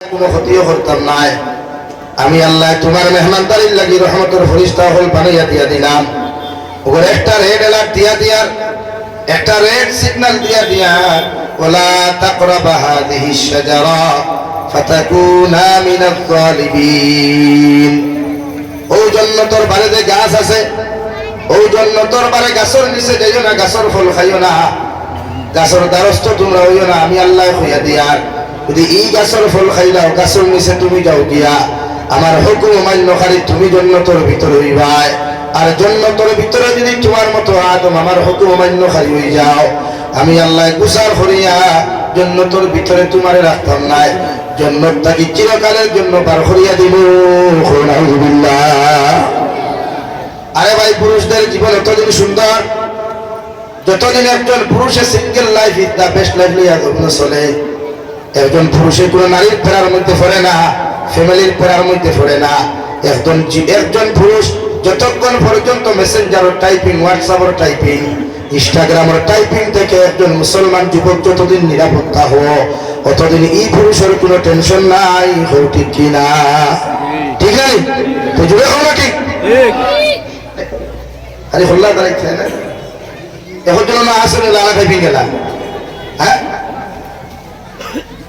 কোনো ক্ষতিও করতাম নাই। আমি আল্লাহ তোমার মেহমানদারির লাগি রহমতের ফরিস্তা হল বানাইয়া দিয়া দিলাম। ওর একটা রেড অ্যালার্ট দিয়া একটা রেড সিগন্যাল দিয়া ওয়ালা তাকরাবা হাযিহিশ শাজারা ফাতাকুনা মিনাজ জালিমিন। ও জান্নাতের বাড়িতে গাছ আছে, ও জান্নাতের বাড়ি গাছের নিচে যাইও না, গাছের ফল খাইও না, গাছের দ্বারস্থ তোমরা হইও না। আমি আল্লাহ হইয়া দিয়া যদি এই গাছের ফল খাইলাও গাছের নিচে তুমি যাও গিয়া আমার হুকুম অমান্যকারী তুমি জান্নাতের ভিতরে হইবাই। আর জান্নাতের ভিতরে যদি তোমার মতো আদম আমার হুকুম অমান্যকারী হই যাও, আমি আল্লাহ গুসার করিয়া জান্নাতের ভিতরে তোমারে রাখতাম নাই, জান্নাত থাকি চিরকালের জন্য পার করিয়া দিব। আলহামদুলিল্লাহ। আরে ভাই, পুরুষদের জীবন এতদিন সুন্দর, যতদিন একজন পুরুষের single life is the best life লইয়া চলে। একজন পুরুষের কোন নারীর ফেরার মধ্যে পড়ে না, ফ্যামিলির ফেরার মধ্যে পড়ে না। একজন পুরুষ যতক্ষণ পর্যন্ত মেসেঞ্জারের টাইপিং, হোয়াটসঅ্যাপের টাইপিং, ইনস্টাগ্রামের টাইপিং থেকে একজন মুসলমান যুবক যতদিন নিরাপত্তা হো, অতদিন এই পুরুষের কোনো টেনশন নাই। হো ঠিক কি না? ঠিক নাই তো জুড়ে হলো ঠিক। আরে হল্লা দাঁড়াইছে না এখন জন্য না আসলে লালা টাইপিং গেলা। হ্যাঁ,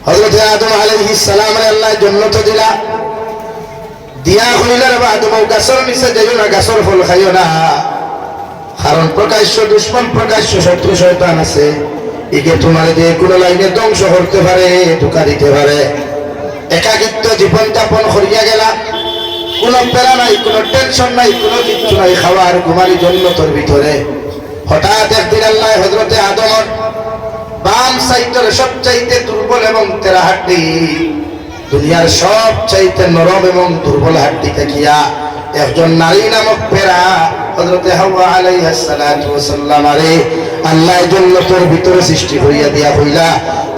হযরত আদম আলাইহিস সালাম আল্লাহ জান্নাত দিলা দিয়া হইলার আদম গাছের নিচে যাইও না, গাছের ফল খাইও না, কারণ প্রকাশ্য দুশমন, প্রকাশ্য শত্রু শয়তান আছে। একে তোমার যে কোনো লাইনে ধ্বংস করতে পারে, ধোঁকা দিতে পারে। একাকিত্ব জীবন যাপন করিয়া গেলা, কোনো প্যারা নাই, কোনো টেনশন নাই, কোনো কিচ্ছু নাই, খাওয়ার ঘুমারি জান্নাতের ভিতরে। হঠাৎ একদিন আল্লাহ হযরত আদমের বাম সাইডের সবচাইতে দুর্বল এবং তেরা হাড্ডি, দুনিয়ার সবচাইতে নরম এবং দুর্বল হাড্ডি দেখিয়া একজন নারী নামক পেরা হযরত হাওয়া আলাইহিস সালাতু ওয়াস সালাম আরে আল্লাহ জান্নাতের ভিতরে সৃষ্টি করিয়া দিয়া হইলা,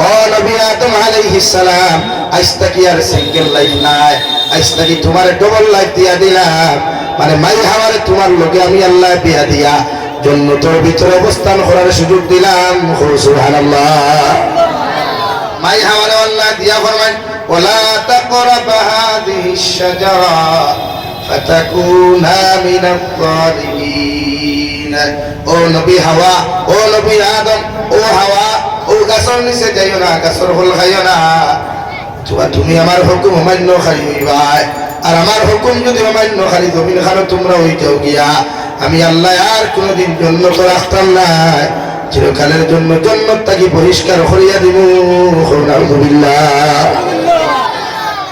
ও নবী আদম আলাইহিস সালাম, আজ থেকে আর সিঙ্গেল লাইফ নাই, আজ থেকে তোমার ডবল লাইফ দিয়া দিলাম। মানে মাই হাওয়ারে তোমার লগে আমি আল্লাহ বিয়া দিয়া জান্নাতের ভিতরে অবস্থান করার সুযোগ দিলাম। সুবহানাল্লাহ। মাই হাওয়ারে আল্লাহ দিয়া ফরমান ওয়ালা তাকরাবা হাযিহিশ শাজারা ফাতাকুনা মিনাজ জালিমিন। ও নবী হাওয়া, ও নবী আদম, ও হাওয়া, ও গাছের নিচে যাইও না, গাছের ফল খাইও না। তুমি আমার হুকুম অমান্যকারী হইবাই। আর আমার হুকুম যদি অমান্যকারী জমিন খানো তোমরা হই যাও গিয়া, আমি আল্লাহ আর কোনদিন জান্নাত রাখতাম না, চিরকালের জন্য জান্নাত তাকে পরিষ্কার করিয়া দিব। আলহামদুলিল্লাহ।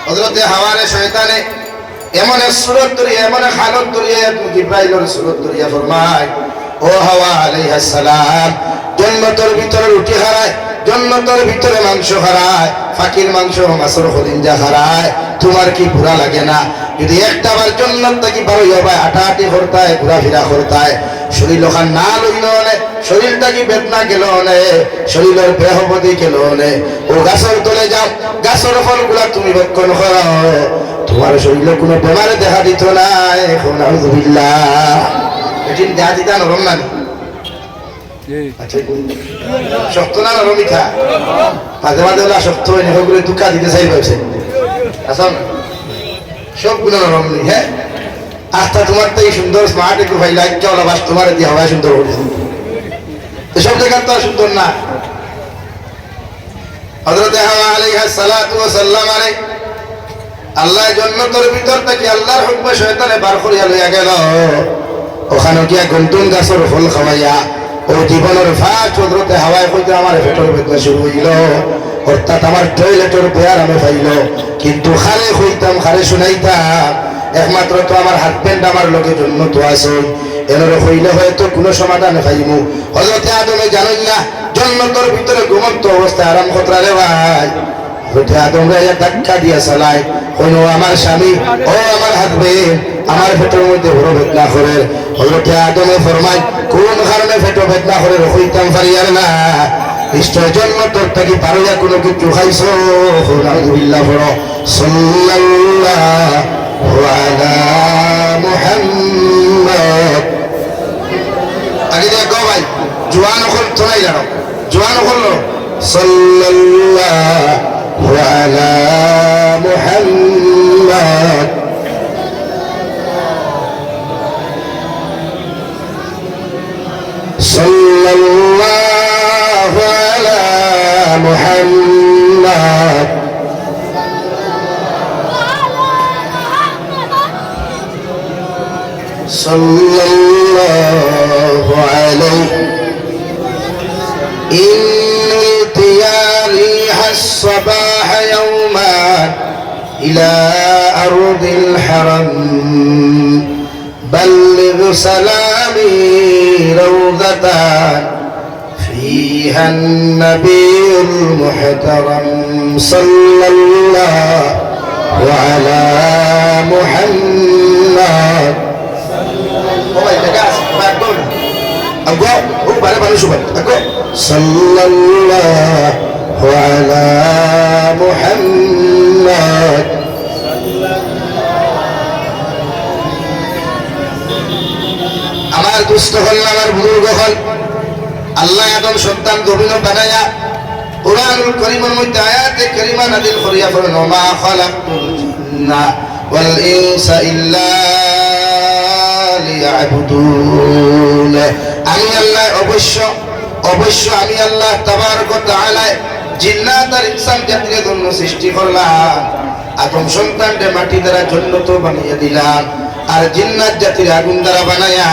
হযরত হাওয়ারে শয়তানে এমন এক সূরত ধরিয়া, এমন এক হালত ধরিয়া, জিবরাইলের সূরত ধরিয়া ফরমায়, ও হাওয়া আলাইহিস সালাম, জান্নাতের ভিতরে রুটি হারায়, জান্নাতের ভিতরে মাংস হারায়, ফাকির মাংস, মাছের খলিঞ্জা হারায়, তোমার কি বুড়া লাগে না? যদি একটা বার জান্নাত থেকে বার হইয়া ভাই হাঁটাহাঁটি করতায়, ঘোরাফেরা করতায়, শরীর ওখান না লইল নে, শরীরটা কি বেদনা গেল নে, শরীরের বেহবদি গেল নে, ও গাছের তলে যাও, গাছের ফলগুলা তুমি ভক্ষণ করো, তোমার শরীরে কোনো বেমারে দেখা দিত না। এখন আলহামদুলিল্লাহ। এটি দেখা দিতা নরম না? আচ্ছা, শক্ত না নরম মিঠা? মাঝে মাঝে ওলা শক্ত হয় না, ওগুলো দুঃখা দিতে চাই বলছে। আসল সবগুলো নরম নেই। হ্যাঁ, আস্থা তোমার তো এই সুন্দর স্মার্ট একটু ভাই লাইট ওলা বাস তোমার দিয়ে হওয়া সুন্দর করেছে, সব জায়গার তো সুন্দর না। হযরত হাওয়া আলাইহিস সালাতু ওয়াস সালাম আরে আল্লাহ জান্নাতের ভিতর থেকে আল্লাহর হুকমে শয়তানে বার করিয়া লইয়া গেল। ওখানে গিয়া গুনতুন গাছের ফল খাওয়াইয়া ও জীবনের ফার্স্ট হযরত হাওয়ায় কইতে আমার পেটের বেদনা শুরু হইল, অর্থাৎ আমার টয়লেটের পেয়ার আমি পাইল। কিন্তু খারে হইতাম, খারে শুনাইতাম, একমাত্র তো আমার হাজবেন্ড আমার লোকের জন্য তো আছে, এনারে হইলে হয়তো কোনো সমাধান পাইমু। হযরত আদমে জানেন না জান্নাতের ভিতরে ঘুমন্ত অবস্থায় আরাম খতরা রে ভাই। হযরত আদম রাইয়া ধাক্কা দিয়া চালায়, কইল আমার স্বামী, ও আমার হাজবেন্ড, আমার পেটের মধ্যে বড় বেদনা করে। হযরত আদমে ফরমায়, কোন কারণে পেটে বেদনা করে হইতাম পারি আর না, নিশ্চয় জান্নাতের থেকে পারইয়া কোনো কিছু খাইছো। আলহামদুলিল্লাহ। বড় সাল্লাল্লাহু আলা মুহাম্মদ। আগে দেখো ভাই, জোয়ান হল তো নাই জানো, জোয়ান হল সাল্লাল্লাহু وعلى محمد صلى الله على محمد صلى الله عليه إن يا ريح الصباح يوما إلى أرض الحرم بلغ سلامي روضة فيها النبي المحترم صلى الله على محمد صلى الله على محمد আমার দুষ্ট হল আমার বুজুর্গ হল আল্লাহ আদম সন্তান গভীর বানায়া কুরআনুল কারীমের মধ্যে আয়াতে কারীমা নাযিল করিয়া বলেন মা খালাকতুল জিন্না ওয়াল ইনসা ইল্লা লিয়াবুদুন আমি আল্লাহ অবশ্য আমি আল্লাহ তাবারক ওয়া তাআলা জিন্নাত আর ইনসান জাতির জন্য সৃষ্টি করলাম আদম সন্তানকে মাটি দ্বারা জান্নাত বানিয়ে দিলাম আর জিন্নাত জাতির আগুন দ্বারা বানায়া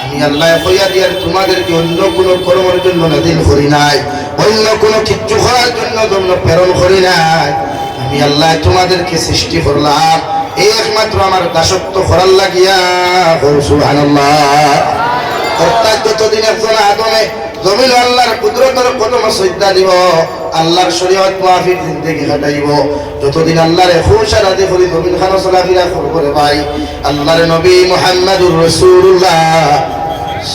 আমি আল্লাহ কইয়া দিয়ার তোমাদেরকে অন্য কোনো কর্মের জন্য নাযিল করি নাই অন্য কোনো কিছু করার জন্য প্রেরণ করি নাই আমি আল্লাহ তোমাদেরকে সৃষ্টি করলাম একমাত্র আমার দাসত্ব করার লাগিয়া সুবহানাল্লাহ অর্থাৎ যতদিন একজন আদমে জমিন আল্লাহর কুদরতের কদম সজদা দিব আল্লাহর শরীয়ত মাফিক জিন্দেগি কাটাইব যতদিন আল্লাহর খুশা রাজি করি জমিন খানো চলাফেরা করব রে ভাই আল্লাহর নবী মুহাম্মদুর রাসূলুল্লাহ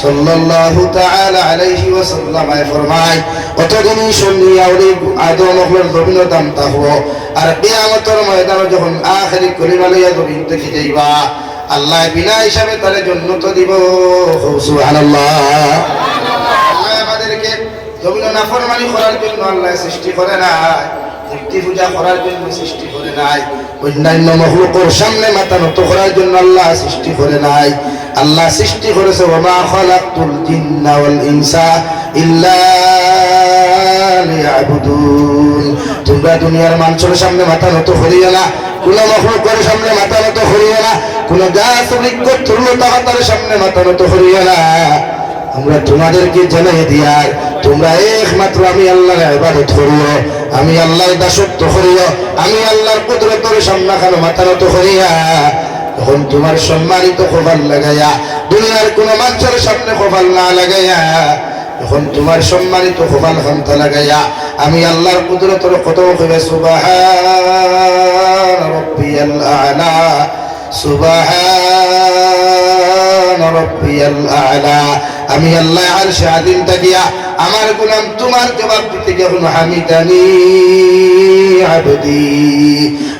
সাল্লাল্লাহু তাআলা আলাইহি ওয়াসাল্লাম ফরমায় অতদিন শুনি আউরি আদম হল জমিন দাম তাহবো আর কিয়ামতের ময়দানে যখন আখিরি কলিমা লইয়া জমিন থেকে যাইবা আল্লাহ বিনা হিসাবে তারে জান্নাত দিব সুবহানাল্লাহ আল্লাহ আমাদেরকে জমিন নাফরমানি করার জন্য আল্লাহ সৃষ্টি করে নাই মূর্তি পূজা করার জন্য সৃষ্টি করে নাই অন্যান্য মাখলুকের সামনে মাথা নত করার জন্য আল্লাহ সৃষ্টি করে নাই আল্লাহ সৃষ্টি করেছে ওয়া মা খালাকতুল জিন্না ওয়াল ইনসা ইল্লা লিয়াবুদুন তোমরা দুনিয়ার মানুষের সামনে মাথা নত করিও না কোন মাখলুকের সামনে মাথা নত করিও না কোন গাছ বৃক্ষ তরুলতার সামনে মাথা নত করিও না আমরা তোমাদেরকে জানাই দিয়ার তোমরা একমাত্র আমি আল্লাহর ইবাদত করিও আমি আল্লাহর দাসত্ব করিও আমি আল্লাহর কুদরতের সামনে খানো মাথা নত করিয়া তখন তোমার সম্মানিত কপাল লাগাইয়া দুনিয়ার কোন মানুষের সামনে কপাল না লাগাইয়া তখন তোমার সম্মানিত কপাল খান্তা লাগাইয়া আমি আল্লাহর কুদরতের কদম কইবে সুবহান রাব্বিয়াল আ'লা সুবহান রাব্বিয়াল আ'লা আমি আল্লাহ আরশে আযীম তাকিয়া আমার গোলাম তোমার জবাব দিতে যখন হামিদানি আবদি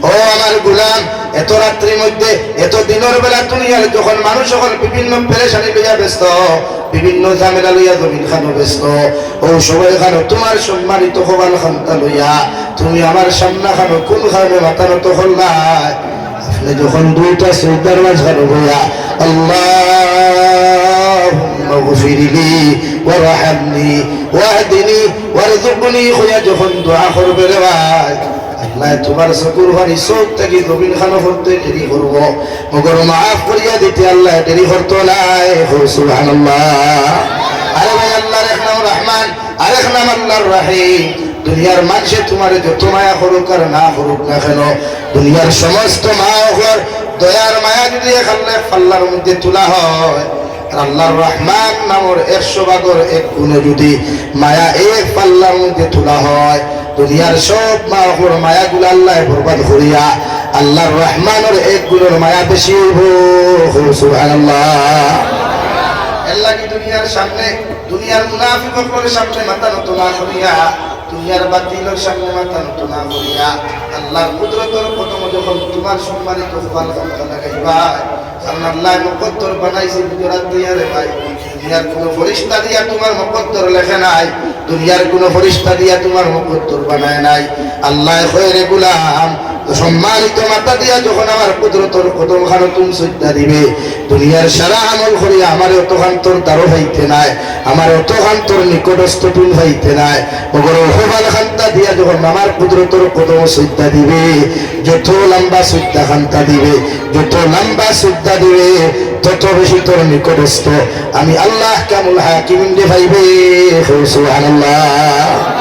ও আমার গোলাম এত রাত্রির মধ্যে এত দিনের বেলা দুনিয়ার যখন মানুষ সকল বিভিন্ন পেরেশানি লইয়া ব্যস্ত বিভিন্ন ঝামেলা লইয়া জমিন খানো ব্যস্ত ও সবাই খানো তোমার সম্মানিত কপাল খান্তা লইয়া তুমি আমার সামনা খানো কোন খানে মাথা নত হল্লাই আপনি যখন দুইটা সুইদার মাঝখানে বইয়া আল্লাহুম্মা গফিরলি ওয়ারহামনি ওয়াহদিনি ওয়ারযুকনি হইয়া যখন দোয়া করবে রে ভাই আল্লাহ তোমার চকুর পানি চোখ থেকে জমিন খানো করতে দেরি করব মগর মাফ করিয়া দিতে আল্লাহ দেরি করতো নাই সুবহানাল্লাহ আরে ভাই আল্লাহর এক নাম রহমান আরেক নাম আল্লাহর রহিম দুনিয়ার মানুষে তোমার যত মায়া করুক আর না করুক না কেন দুনিয়ার সমস্ত মায়া দয়ার মায়া যদি এখানে পাল্লার মধ্যে তোলা হয় আর আল্লাহর রহমান নামের 100 ভাগের 1 গুণে যদি মায়া এক পাল্লার মধ্যে তোলা হয় দুনিয়ার সব মায়াগুলো আল্লাহ বরবাদ করিয়া আল্লাহর রহমানের 1 গুণের মায়া বেশি হইব সুবহানাল্লাহ আল্লাহ কি দুনিয়ার সামনে দুনিয়ার মুনাফিকদের সামনে মাথা নত না করিয়া দুনিয়ার বাতিলের সামনে মাথা নত না করিয়া আল্লাহর কুদরতের কদম যখন তোমার সম্মানিত কপাল খান্তা লাগাইবা কারণ আল্লাহ মুকদ্দর বানাইছে গুজরাত দিয়া রে ভাই দুনিয়ার কোন ফেরেশতা দিয়া তোমার মুকদ্দর লেখে নাই দুনিয়ার কোন ফেরেশতা দিয়া তোমার মুকদ্দর বানায় নাই। আল্লাহ কয় রে গোলাম, সম্মানিত মাতা দিয়া যখন আমার কুদরতর কদম খানো তুমি শ্রদ্ধা দিবে, দুনিয়ার সারা আমল করি আমার অতখান তোর দ্বারো হইতে নাই, আমার অতখান তোর নিকটস্থ তুমি হইতে নাই। ওগর হবাল খান্তা দিয়া যখন আমার কুদরতর কদম শ্রদ্ধা দিবে, যত লম্বা শ্রদ্ধা খান্তা দিবে, যত লম্বা শ্রদ্ধা দিবে, তত বেশি তোর নিকটস্থ আমি আল্লাহ কামুল হাকিম ভাইবে। সুবহানাল্লাহ।